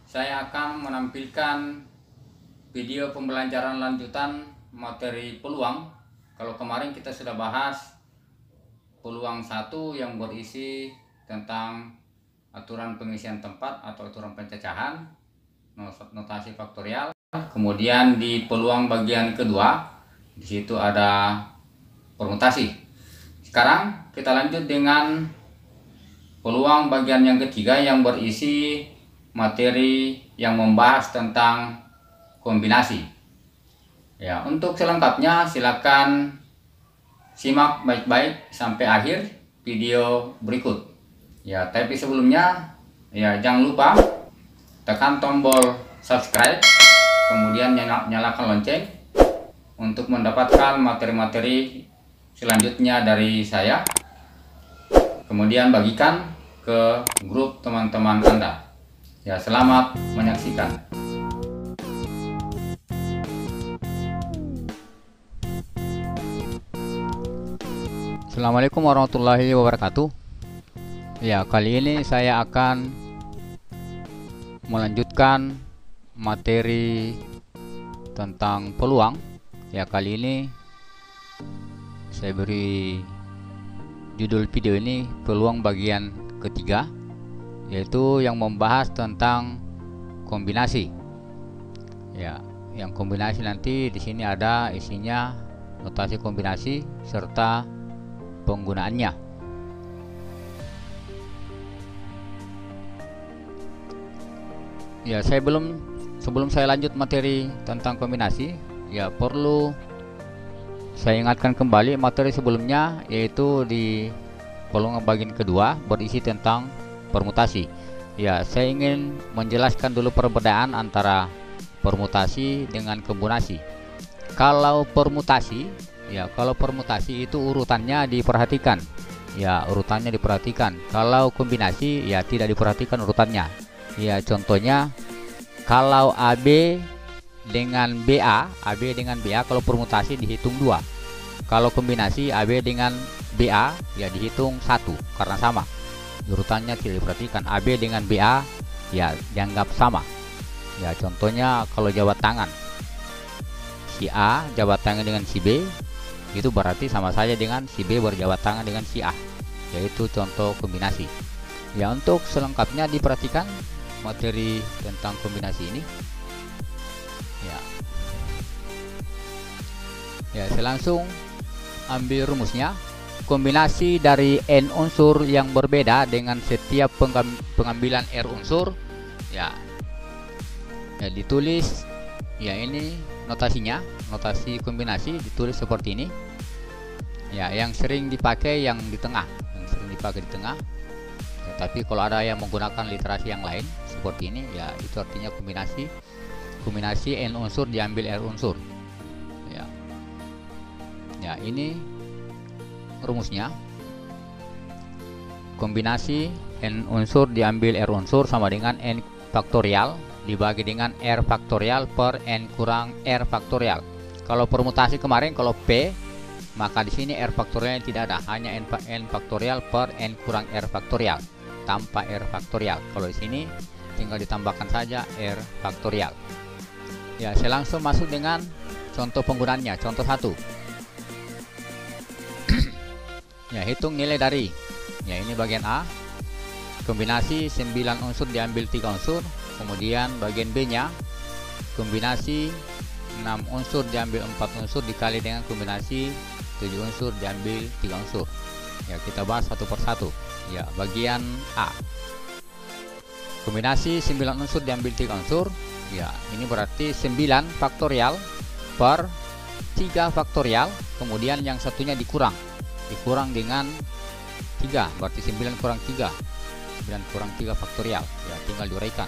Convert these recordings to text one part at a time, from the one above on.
saya akan menampilkan video pembelajaran lanjutan materi peluang. Kalau kemarin kita sudah bahas peluang 1 yang berisi tentang aturan pengisian tempat atau aturan pencacahan, notasi faktorial. Kemudian di peluang bagian kedua, di situ ada permutasi. Sekarang kita lanjut dengan peluang bagian yang ketiga yang berisi materi yang membahas tentang kombinasi. Ya, untuk selengkapnya silakan simak baik-baik sampai akhir video berikut. Ya, tapi sebelumnya ya jangan lupa tekan tombol subscribe, kemudian nyalakan lonceng untuk mendapatkan materi-materi selanjutnya dari saya. Kemudian bagikan ke grup teman-teman Anda. Ya, selamat menyaksikan. Assalamualaikum warahmatullahi wabarakatuh. Ya, kali ini saya akan melanjutkan materi tentang peluang. Ya, kali ini saya beri judul video ini peluang bagian ketiga, yaitu yang membahas tentang kombinasi. Ya, yang kombinasi nanti di sini ada isinya notasi kombinasi serta penggunaannya. Ya, sebelum saya lanjut materi tentang kombinasi, ya perlu saya ingatkan kembali materi sebelumnya, yaitu di peluang bagian kedua berisi tentang permutasi. Ya, saya ingin menjelaskan dulu perbedaan antara permutasi dengan kombinasi. Kalau permutasi itu urutannya diperhatikan. Ya, urutannya diperhatikan. Kalau kombinasi ya tidak diperhatikan urutannya. Ya, contohnya kalau AB dengan BA kalau permutasi dihitung 2. Kalau kombinasi AB dengan BA ya dihitung 1 karena sama. Urutannya tidak diperhatikan. AB dengan BA ya dianggap sama. Ya, contohnya kalau jabat tangan, si A jabat tangan dengan si B, itu berarti sama saja dengan si B berjabat tangan dengan si A, yaitu contoh kombinasi. Ya, untuk selengkapnya diperhatikan materi tentang kombinasi ini. Ya, saya langsung ambil rumusnya. Kombinasi dari n unsur yang berbeda dengan setiap pengambilan r unsur. Ya, ditulis. Ya, ini notasinya, notasi kombinasi ditulis seperti ini. Ya, yang sering dipakai yang di tengah, Ya, tapi kalau ada yang menggunakan literasi yang lain seperti ini, ya itu artinya kombinasi n unsur diambil r unsur. Ya, ini rumusnya. Kombinasi n unsur diambil r unsur sama dengan n faktorial dibagi dengan r faktorial per n kurang r faktorial. Kalau permutasi kemarin kalau P, maka di sini r faktorial tidak ada, hanya n faktorial per n kurang r faktorial tanpa r faktorial. Kalau di sini tinggal ditambahkan saja r faktorial. Ya, saya langsung masuk dengan contoh penggunaannya. Contoh 1. Ya, hitung nilai dari. Ya, ini bagian A. Kombinasi 9 unsur diambil 3 unsur. Kemudian bagian B nya kombinasi 6 unsur diambil 4 unsur dikali dengan kombinasi 7 unsur diambil 3 unsur. Ya, kita bahas satu persatu. Ya, bagian A. Kombinasi 9 unsur diambil 3 unsur. Ya, ini berarti 9 faktorial per 3 faktorial. Kemudian yang satunya dikurang dengan 3, berarti 9 kurang 3 faktorial. Ya, tinggal diuraikan.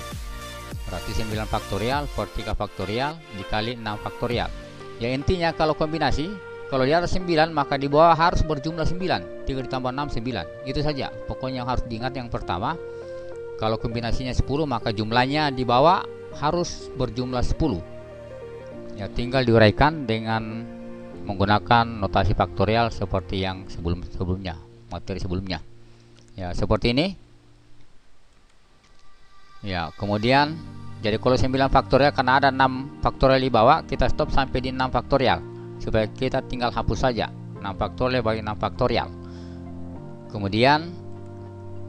Berarti 9 faktorial per 3 faktorial dikali 6 faktorial. Ya, intinya kalau kombinasi, kalau di atas 9 maka di bawah harus berjumlah 9. 3 ditambah 6 9. Itu saja. Pokoknya yang harus diingat yang pertama, kalau kombinasinya 10 maka jumlahnya di bawah harus berjumlah 10. Ya, tinggal diuraikan dengan menggunakan notasi faktorial seperti yang sebelumnya, materi sebelumnya. Ya, seperti ini. Ya, kemudian Jadi kalau 9 faktorial karena ada 6 faktorial di bawah, kita stop sampai di 6 faktorial supaya kita tinggal hapus saja 6 faktorial bagi 6 faktorial. Kemudian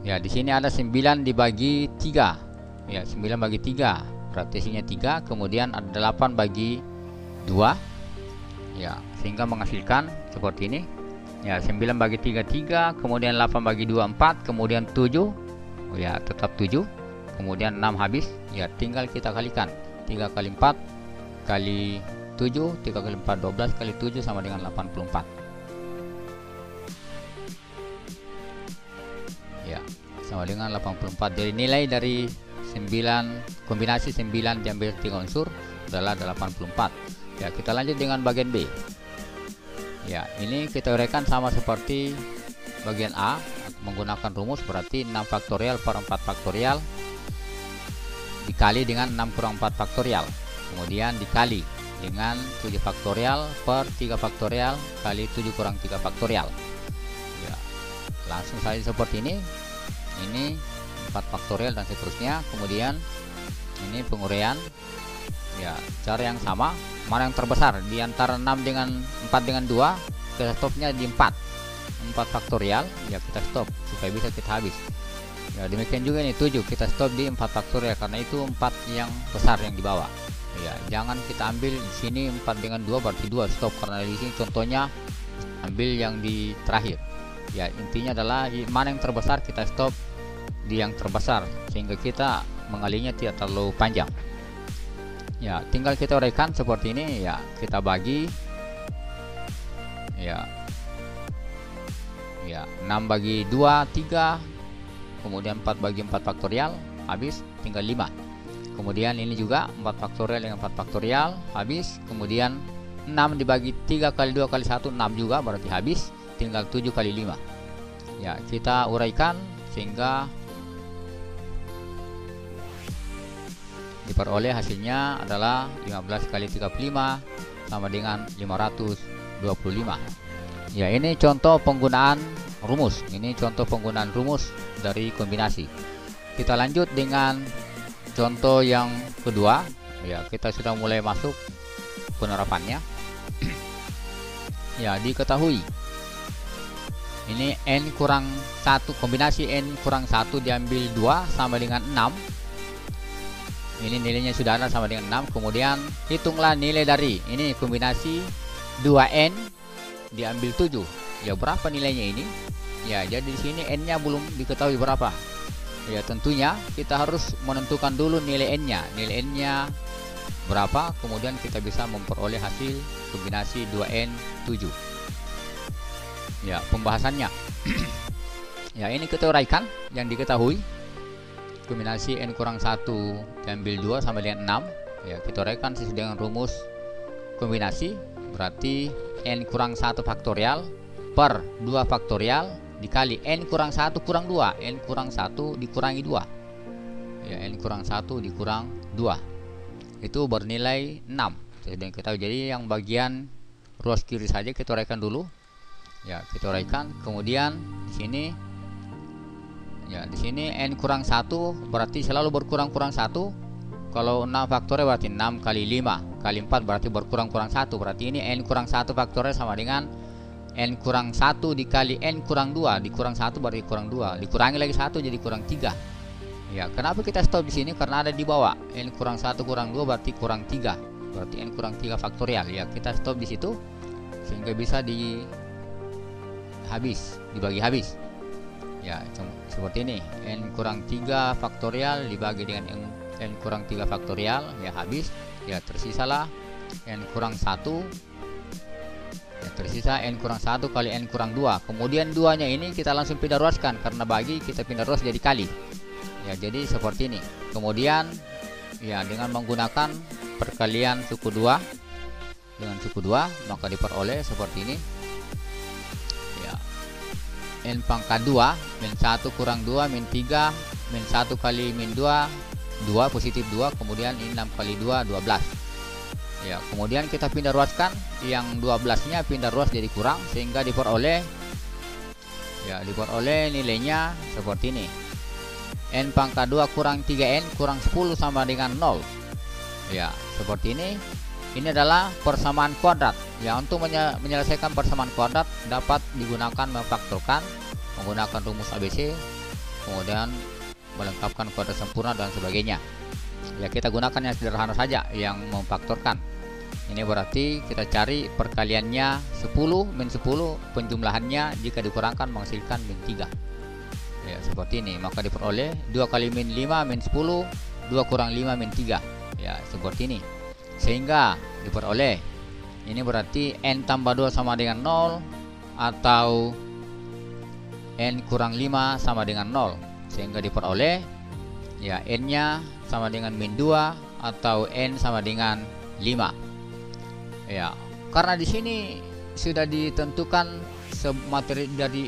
ya di sini ada 9 dibagi 3. Ya, 9 bagi 3 berarti isinya 3, kemudian ada 8 bagi 2. Ya, sehingga menghasilkan seperti ini. Ya, 9 bagi 3 3, kemudian 8 bagi 2 4, kemudian 7. Oh ya, tetap 7. Kemudian 6 habis. Ya, tinggal kita kalikan. 3 kali 4 kali 7, 3 kali 4 12 kali 7 sama dengan 84. Ya, sama dengan 84. Jadi nilai dari 9 kombinasi 9 diambil 3 unsur adalah 84. Ya, kita lanjut dengan bagian B. Ya, ini kita uraikan sama seperti bagian A menggunakan rumus, berarti 6 faktorial per 4 faktorial dikali dengan 6 kurang 4 faktorial, kemudian dikali dengan 7 faktorial per 3 faktorial kali 7 kurang 3 faktorial. Ya, langsung saja seperti ini 4 faktorial dan seterusnya. Kemudian ini penguraian. Ya, cara yang sama, mana yang terbesar di antara 6 dengan 4 dengan 2, kita stopnya di 4 faktorial. Ya, kita stop supaya bisa kita habis. Ya, demikian juga ini 7, kita stop di 4 faktorial karena itu 4 yang besar yang di bawah. Ya, jangan kita ambil di sini 4 dengan 2 berarti 2, stop, karena di sini contohnya ambil yang di terakhir. Ya, intinya adalah mana yang terbesar kita stop di yang terbesar sehingga kita mengalinya tidak terlalu panjang. Ya, tinggal kita uraikan seperti ini. Ya, kita bagi. Ya, 6 bagi 2 3, kemudian 4 bagi 4 faktorial habis, tinggal 5. Kemudian ini juga 4 faktorial dengan 4 faktorial habis. Kemudian 6 dibagi 3 kali 2 kali 1 6 juga berarti habis, tinggal 7 kali 5. Ya, kita uraikan sehingga diperoleh hasilnya adalah 15 kali 35 sama dengan 525. Ya, ini contoh penggunaan rumus. Ini contoh penggunaan rumus dari kombinasi. Kita lanjut dengan contoh yang kedua. Ya, kita sudah mulai masuk penerapannya. Ya, diketahui ini n kurang 1, kombinasi n kurang 1 diambil 2 sama dengan 6. Ini nilainya sudah ada sama dengan 6. Kemudian hitunglah nilai dari ini kombinasi 2n diambil 7. Ya, berapa nilainya ini? Ya, jadi di sini n-nya belum diketahui berapa. Ya, tentunya kita harus menentukan dulu nilai n-nya. Nilai n-nya berapa? Kemudian kita bisa memperoleh hasil kombinasi 2n 7. Ya, pembahasannya. Ya, ini kita uraikan yang diketahui. Kombinasi n kurang 1 diambil 2 sama dengan 6. Ya, kita uraikan sesuai dengan rumus kombinasi. Berarti n kurang 1 faktorial per 2 faktorial dikali n kurang 1 kurang 2. N kurang 1 dikurangi 2. Ya, n kurang 1 dikurang 2. Itu bernilai 6. Jadi yang bagian ruas kiri saja kita uraikan dulu. Ya, kita uraikan. Kemudian di sini, ya, di sini n kurang 1 berarti selalu berkurang-kurang 1. Kalau 6 faktorial berarti 6 kali 5 kali 4 berarti berkurang-kurang 1. Berarti ini n kurang 1 faktorial sama dengan n kurang 1 dikali n kurang 2. Dikurang 1 berarti kurang 2. Dikurangi lagi 1 jadi kurang 3. Ya, kenapa kita stop di sini? Karena ada di bawah. N kurang 1 kurang 2 berarti kurang 3. Berarti n kurang 3 faktorial. Ya, kita stop di situ sehingga bisa dibagi habis. Ya, seperti ini. N kurang 3 faktorial dibagi dengan n kurang 3 faktorial, ya habis. Ya, tersisalah n kurang 1. Ya, tersisa n kurang 1 kali n kurang 2. Kemudian 2 nya ini kita langsung pindah ruaskan, karena bagi kita pindah ruas jadi kali. Ya, jadi seperti ini. Kemudian ya, dengan menggunakan perkalian suku 2 dengan suku 2 maka diperoleh seperti ini. Ya, n pangkat 2 min 1 kurang 2 min 3 min 1 kali min 2 2 positif 2, kemudian ini 6 kali 2 12. Ya, kemudian kita pindah ruaskan, yang 12 nya pindah ruas jadi kurang sehingga diperoleh, ya, diperoleh nilainya seperti ini. N pangkat 2 kurang 3N kurang 10 sama dengan 0. Ya, seperti ini. Ini adalah persamaan kuadrat. Ya, untuk menyelesaikan persamaan kuadrat dapat digunakan memfaktorkan menggunakan rumus ABC, kemudian melengkapkan kuadrat sempurna dan sebagainya. Ya, kita gunakan yang sederhana saja, yang memfaktorkan. Ini berarti kita cari perkaliannya 10 min 10, penjumlahannya jika dikurangkan menghasilkan min 3. Ya, seperti ini. Maka diperoleh 2 kali min 5 min 10, 2 kurang 5 min 3. Ya, seperti ini. Sehingga diperoleh ini berarti N tambah 2 sama dengan 0 atau N kurang 5 sama dengan 0. Sehingga diperoleh ya N nya sama dengan min 2 atau N sama dengan 5. Ya, karena di sini sudah ditentukan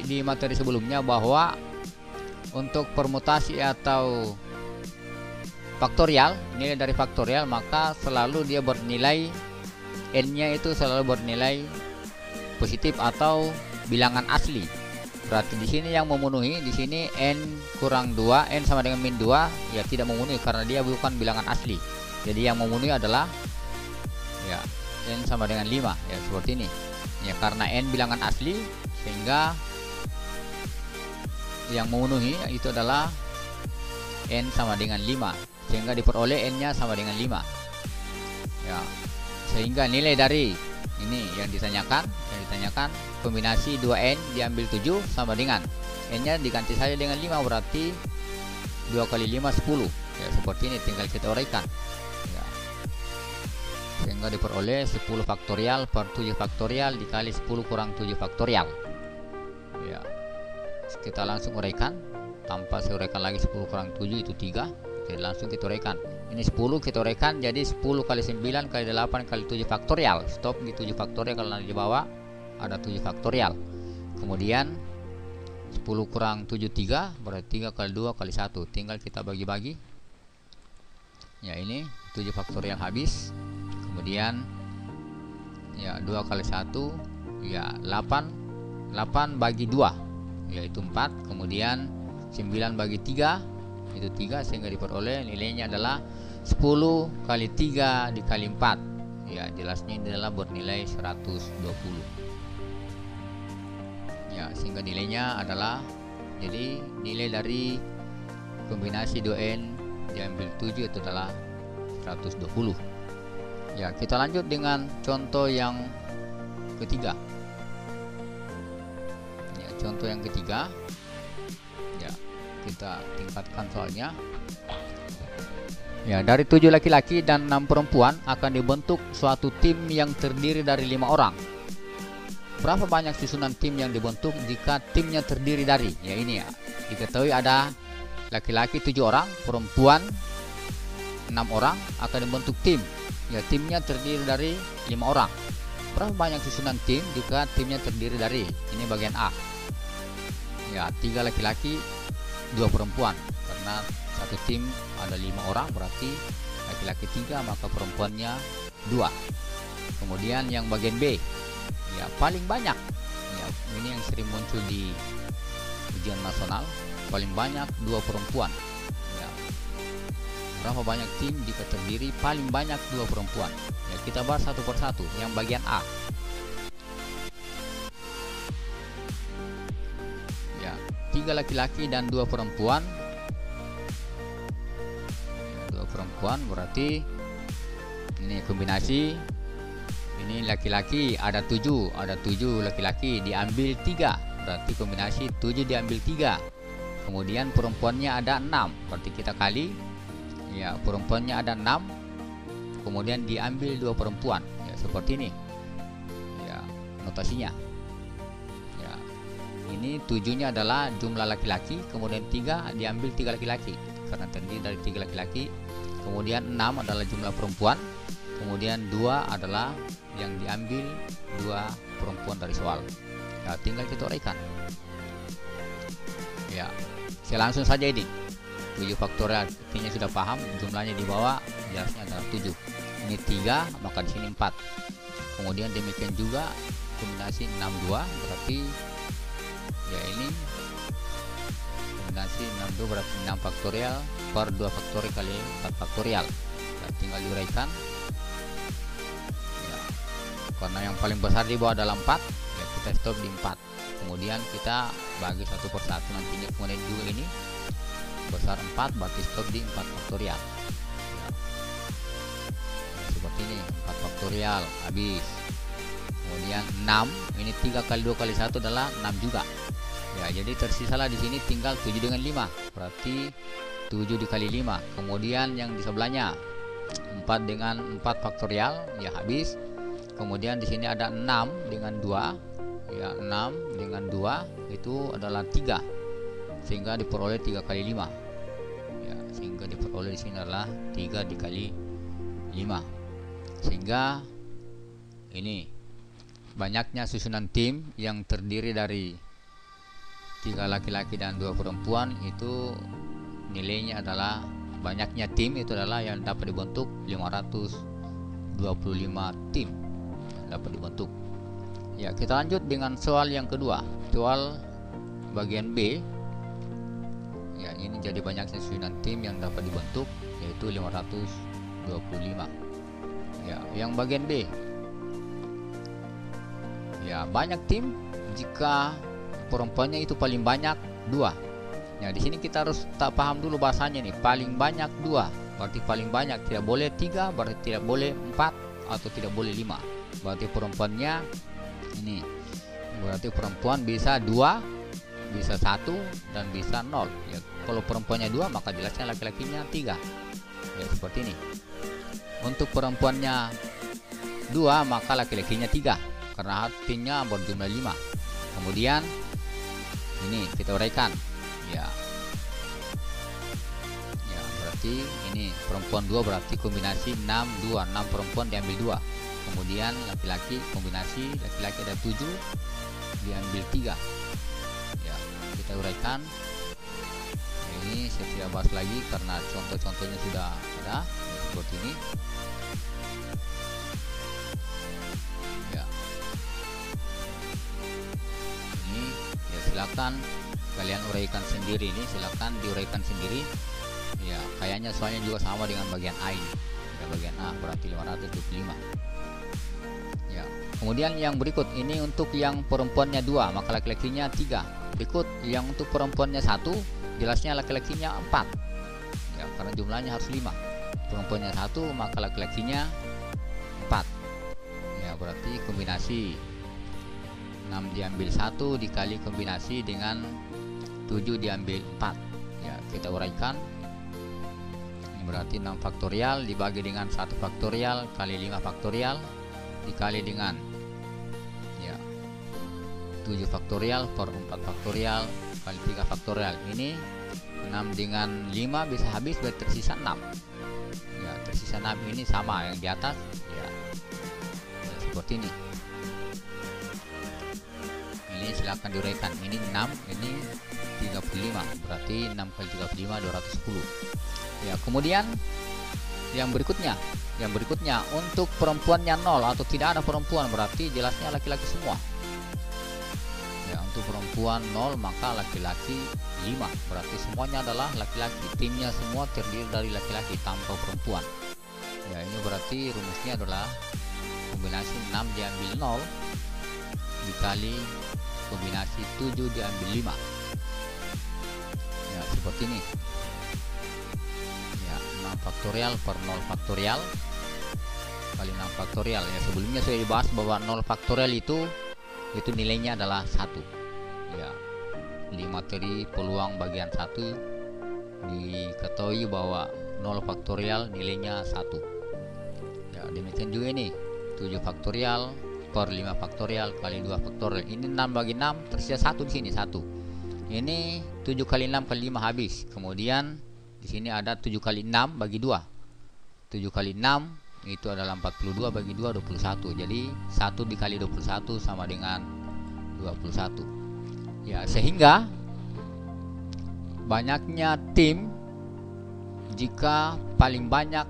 di materi sebelumnya bahwa untuk permutasi atau faktorial, nilai dari faktorial, maka selalu dia bernilai N-nya itu selalu bernilai positif atau bilangan asli. Berarti di sini yang memenuhi di sini N kurang 2, N sama dengan min 2 ya tidak memenuhi karena dia bukan bilangan asli. Jadi yang memenuhi adalah ya N sama dengan 5 ya, seperti ini. Ya, karena N bilangan asli sehingga yang memenuhi itu adalah N sama dengan 5. Sehingga diperoleh N-nya sama dengan 5. Ya. Sehingga nilai dari ini yang ditanyakan kombinasi 2N diambil 7 sama dengan N-nya diganti saja dengan 5, berarti 2 kali 5 10. Ya, seperti ini tinggal kita uraikan. Ya. Sehingga diperoleh 10 faktorial per 7 faktorial dikali 10 kurang 7 faktorial. Ya. Kita langsung uraikan tanpa saya uraikan lagi. 10 kurang 7 itu 3. Jadi langsung kita uraikan. Ini 10 kita uraikan jadi 10 kali 9 kali 8 kali 7 faktorial. Stop di 7 faktorial, kalau nanti di bawah ada 7 faktorial. Kemudian 10 kurang 7 3 berarti 3 kali 2 kali 1. Tinggal kita bagi-bagi. Ya, ini 7 faktorial habis. Kemudian ya 2 kali 1 ya 8. 8 bagi 2 yaitu 4. Kemudian 9 bagi 3 itu 3, sehingga diperoleh nilainya adalah 10 kali 3 dikali 4. Ya, jelasnya ini adalah bernilai 120. Ya, sehingga nilainya adalah, jadi nilai dari kombinasi 2N diambil 7 itu adalah 120. Ya, kita lanjut dengan contoh yang ketiga. Ya, contoh yang ketiga. Kita tingkatkan soalnya. Ya, dari 7 laki-laki dan 6 perempuan akan dibentuk suatu tim yang terdiri dari 5 orang. Berapa banyak susunan tim yang dibentuk jika timnya terdiri dari? Ya, ini ya. Diketahui ada laki-laki 7 orang, perempuan 6 orang akan dibentuk tim. Ya, timnya terdiri dari 5 orang. Berapa banyak susunan tim jika timnya terdiri dari? Ini bagian A. Ya, 3 laki-laki 2 perempuan, karena satu tim ada 5 orang berarti laki-laki 3 maka perempuannya 2. Kemudian yang bagian B ya paling banyak ya, ini yang sering muncul di ujian nasional, paling banyak 2 perempuan ya. Berapa banyak tim jika terdiri paling banyak 2 perempuan ya, kita bahas satu persatu. Yang bagian A ya 3 laki-laki dan 2 perempuan. 2 perempuan berarti ini kombinasi. Ini laki-laki ada 7 laki-laki diambil 3, berarti kombinasi 7 diambil 3. Kemudian perempuannya ada 6, berarti kita kali ya, perempuannya ada 6, kemudian diambil 2 perempuan ya, seperti ini ya notasinya. Ini 7-nya adalah jumlah laki-laki, kemudian 3 diambil 3 laki-laki karena terdiri dari 3 laki-laki. Kemudian 6 adalah jumlah perempuan, kemudian 2 adalah yang diambil 2 perempuan dari soal. Ya, tinggal kita uraikan. Ya, saya langsung saja ini 7 faktorial, artinya sudah paham jumlahnya di bawah, jelasnya adalah 7. Ini 3, maka di sini 4. Kemudian demikian juga kombinasi 62 berarti ya ini kombinasi 62 berarti 6 faktorial per 2 faktorial kali 4 faktorial. Ya, tinggal diuraikan ya, karena yang paling besar di bawah adalah 4 ya, kita stop di 4, kemudian kita bagi satu per satu nantinya, kemudian juga ini besar 4 berarti stop di 4 faktorial ya. Seperti ini 4 faktorial habis, kemudian 6 ini 3 kali 2 kali 1 adalah 6 juga ya, jadi tersisalah di sini tinggal 7 dengan 5 berarti 7 dikali 5, kemudian yang di sebelahnya 4 dengan 4 faktorial ya habis, kemudian di sini ada 6 dengan 2 ya, 6 dengan 2 itu adalah 3 sehingga diperoleh 3 kali 5 ya, sehingga diperoleh di sini adalah 3 dikali 5, sehingga ini banyaknya susunan tim yang terdiri dari 3 laki-laki dan 2 perempuan itu nilainya adalah, banyaknya tim itu adalah yang dapat dibentuk 525 tim dapat dibentuk ya. Kita lanjut dengan soal yang kedua, soal bagian B ya, ini jadi banyaknya susunan tim yang dapat dibentuk yaitu 525 ya. Yang bagian B ya, banyak tim jika perempuannya itu paling banyak 2. Nah, di sini kita harus tak paham dulu bahasanya nih. Paling banyak 2 berarti paling banyak, tidak boleh 3, berarti tidak boleh 4 atau tidak boleh 5. Berarti perempuannya ini, berarti perempuan bisa 2, bisa 1 dan bisa 0 ya. Kalau perempuannya 2 maka jelasnya laki-lakinya 3 ya, seperti ini. Untuk perempuannya 2 maka laki-lakinya 3 karena timnya berjumlah 5. Kemudian ini kita uraikan ya, ya berarti ini perempuan 2 berarti kombinasi 6 2, 6 perempuan diambil 2, kemudian laki-laki kombinasi laki-laki ada 7 diambil 3 ya, kita uraikan. Ini saya tidak bahas lagi karena contoh-contohnya sudah ada ya, seperti ini ya. Ini ya, silakan kalian uraikan sendiri, ini silakan diuraikan sendiri ya, kayaknya soalnya juga sama dengan bagian A ini ya, bagian A berarti 525 ya. Kemudian yang berikut ini untuk yang perempuannya 2 maka laki-lakinya 3. Berikut yang untuk perempuannya 1 jelasnya laki-lakinya 4 ya, karena jumlahnya harus 5. Perempuannya 1 maka laki-lakinya 4 ya, berarti kombinasi 6 diambil 1 dikali kombinasi dengan 7 diambil 4 ya, kita uraikan. Ini berarti 6 faktorial dibagi dengan 1 faktorial kali 5 faktorial dikali dengan ya 7 faktorial per 4 faktorial kali 3 faktorial. Ini 6 dengan 5 bisa habis, berarti tersisa 6 ya, tersisa 6 ini sama yang di atas ya, ya seperti ini. Ini silakan diuraikan, ini 6 ini 35 berarti 6 kali 35 210 ya. Kemudian yang berikutnya untuk perempuannya 0 atau tidak ada perempuan berarti jelasnya laki-laki semua ya. Untuk perempuan 0 maka laki-laki 5 berarti semuanya adalah laki-laki, timnya semua terdiri dari laki-laki tanpa perempuan ya. Ini berarti rumusnya adalah kombinasi 6 diambil 0 dikali kombinasi 7 diambil 5 ya, seperti ini ya. 6 faktorial per 0 faktorial kali 6 faktorial ya. Sebelumnya sudah dibahas bahwa 0 faktorial itu nilainya adalah 1 ya. Di materi peluang bagian 1 diketahui bahwa 0 faktorial nilainya 1 ya. Demikian juga ini 7 faktorial per 5 faktorial kali 2 faktorial. Ini 6 bagi 6 tersisa 1 di sini 1. Ini 7 kali 6 kali 5 habis. Kemudian di sini ada 7 kali 6 bagi 2. 7 kali 6 itu adalah 42 bagi 2 21. Jadi 1 dikali 21 sama dengan 21. Ya, sehingga banyaknya tim jika paling banyak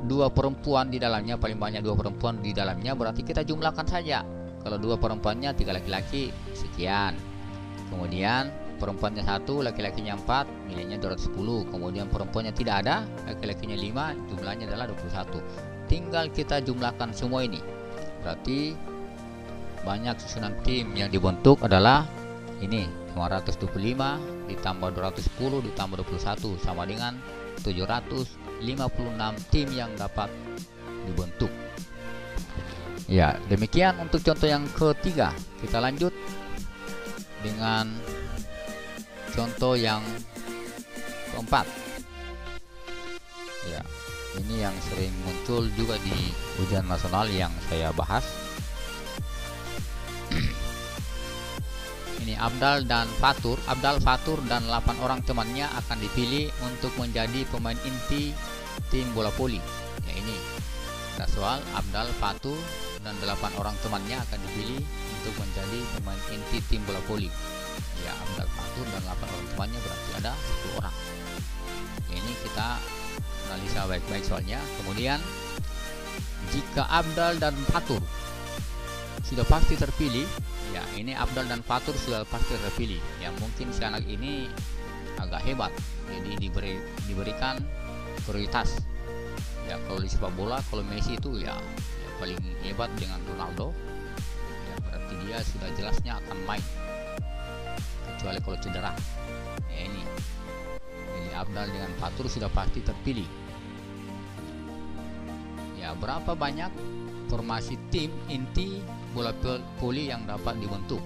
2 perempuan di dalamnya, paling banyak 2 perempuan di dalamnya berarti kita jumlahkan saja. Kalau 2 perempuannya 3 laki-laki sekian. Kemudian perempuannya 1, laki-lakinya 4, nilainya 210. Kemudian perempuannya tidak ada, laki-lakinya 5, jumlahnya adalah 21. Tinggal kita jumlahkan semua ini. Berarti banyak susunan tim yang dibentuk adalah ini 525 ditambah 210 ditambah 21 sama dengan 756 tim yang dapat dibentuk. Ya, demikian untuk contoh yang ketiga. Kita lanjut dengan contoh yang keempat. Ya, ini yang sering muncul juga di ujian nasional yang saya bahas. Ini Abdal dan Fatur. Abdal, Fatur dan 8 orang temannya akan dipilih untuk menjadi pemain inti tim bola voli. Ya, ini ada soal Abdal, Fatur dan 8 orang temannya akan dipilih untuk menjadi pemain inti tim bola voli. Ya, Abdal, Fatur dan 8 orang temannya berarti ada 10 orang. Ya, ini kita analisa baik-baik soalnya. Kemudian jika Abdal dan Fatur sudah pasti terpilih, ya ini Abdal dan Fatur sudah pasti terpilih. Ya, mungkin si anak ini agak hebat, jadi diberikan prioritas. Ya, kalau di sepak bola, kalau Messi itu ya paling hebat dengan Ronaldo, ya berarti dia sudah jelasnya akan main, kecuali kalau cedera. Ya, ini jadi Abdal dengan Fatur sudah pasti terpilih. Ya, berapa banyak formasi tim inti bola voli yang dapat dibentuk?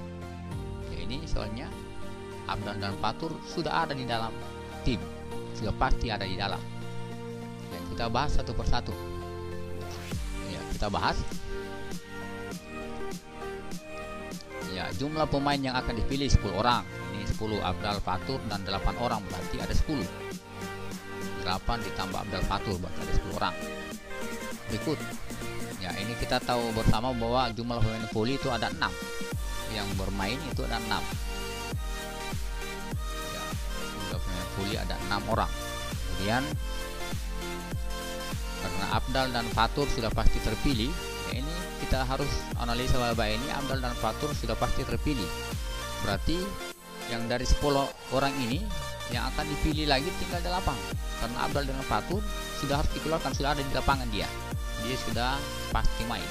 Ya, ini soalnya Abdal dan Fatur sudah ada di dalam tim, sudah pasti ada di dalam. Ya, kita bahas satu persatu. Ya, kita bahas. Ya, jumlah pemain yang akan dipilih 10 orang. Ini 10 Abdal, Fatur dan 8 orang, berarti ada 10. 8 ditambah Abdal, Fatur berarti ada 10 orang. Berikut. Ya, ini kita tahu bersama bahwa jumlah pemain voli itu ada 6. Yang bermain itu ada 6. Ya, jumlah pemain voli ada 6 orang. Kemudian karena Abdal dan Fatur sudah pasti terpilih, ya ini kita harus analisa baik-baik. Ini Abdal dan Fatur sudah pasti terpilih. Berarti yang dari 10 orang ini yang akan dipilih lagi tinggal 8. Karena Abdal dan Fatur sudah harus dikeluarkan, sudah ada di lapangan dia sudah pasti main.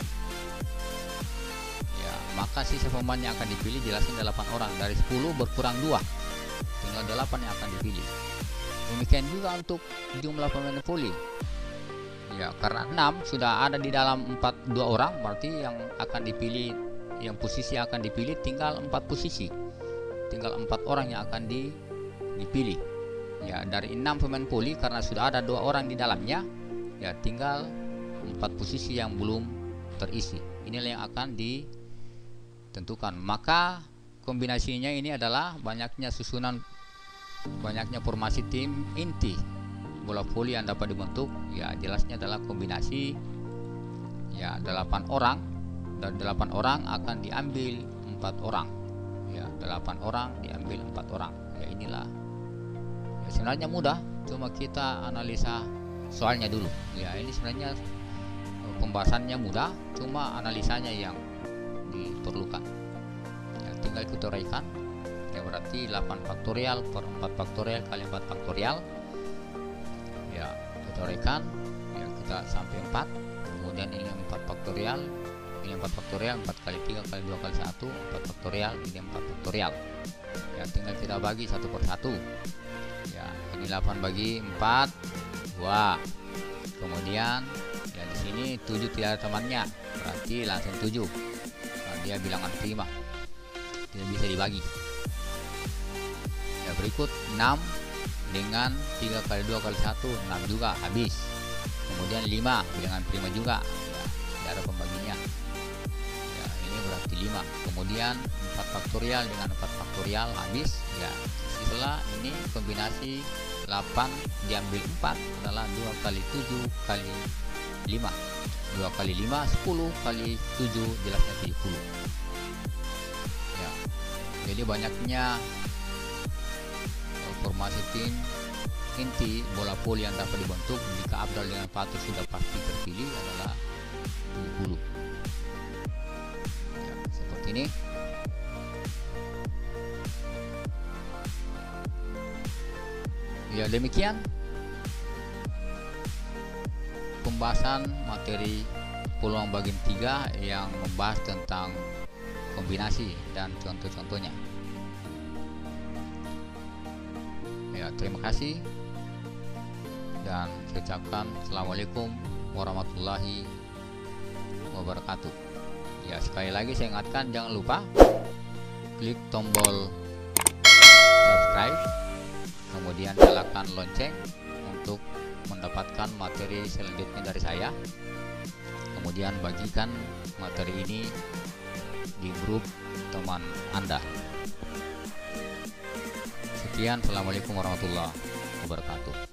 Ya, maka sisa pemain yang akan dipilih jelaskan 8 orang. Dari 10 berkurang 2, tinggal 8 yang akan dipilih. Demikian juga untuk jumlah pemain voli. Ya, karena 6 sudah ada di dalam 2 orang, berarti yang akan dipilih, yang posisi yang akan dipilih tinggal 4 posisi. Tinggal 4 orang yang akan dipilih. Ya, dari 6 pemain voli karena sudah ada 2 orang di dalamnya, ya tinggal 4 posisi yang belum terisi. Inilah yang akan ditentukan. Maka kombinasinya ini adalah banyaknya formasi tim inti bola voli yang dapat dibentuk. Ya, jelasnya adalah kombinasi ya 8 orang, dan 8 orang akan diambil 4 orang. Ya, 8 orang diambil 4 orang. Ya, inilah. Ya, sebenarnya mudah, cuma kita analisa soalnya dulu. Ya, ini sebenarnya pembahasannya mudah, cuma analisanya yang diperlukan. Ya, tinggal kita uraikan. Ya, berarti 8 faktorial per 4 faktorial kali 4 faktorial. Ya, kita uraikan. Ya, kita sampai 4. Kemudian ini 4 faktorial. Ini 4 faktorial, 4 kali 3 kali 2 kali 1, 4 faktorial, ini 4 faktorial. Ya, tinggal kita bagi satu per satu. Ya, ini 8 bagi 4, 2. Kemudian ya di sini 7 tidak ada temannya, berarti langsung 7. Nah, dia bilangan prima, tidak bisa dibagi. Ya, berikut 6 dengan 3 kali 2 kali 1, 6 juga habis. Kemudian 5 bilangan prima juga, ya, tidak ada pembaginya. Ya, ini berarti 5. Kemudian 4 faktorial dengan 4 faktorial habis. Ya, setelah ini kombinasi 8 diambil 4 adalah 2 kali 7 kali 5. 2 kali 5 10 kali 7 jelasnya 70. Ya, jadi banyaknya formasi tim inti bola voli yang dapat dibentuk jika Abdal dengan Fatur sudah pasti terpilih adalah 70. Ya, seperti ini. Ya, demikian pembahasan materi peluang bagian 3 yang membahas tentang kombinasi dan contoh-contohnya. Ya, terima kasih dan saya ucapkan Assalamualaikum warahmatullahi wabarakatuh. Ya, sekali lagi saya ingatkan, jangan lupa klik tombol subscribe, kemudian nyalakan lonceng untuk mendapatkan materi selanjutnya dari saya. Kemudian bagikan materi ini di grup teman Anda. Sekian, Assalamualaikum warahmatullahi wabarakatuh.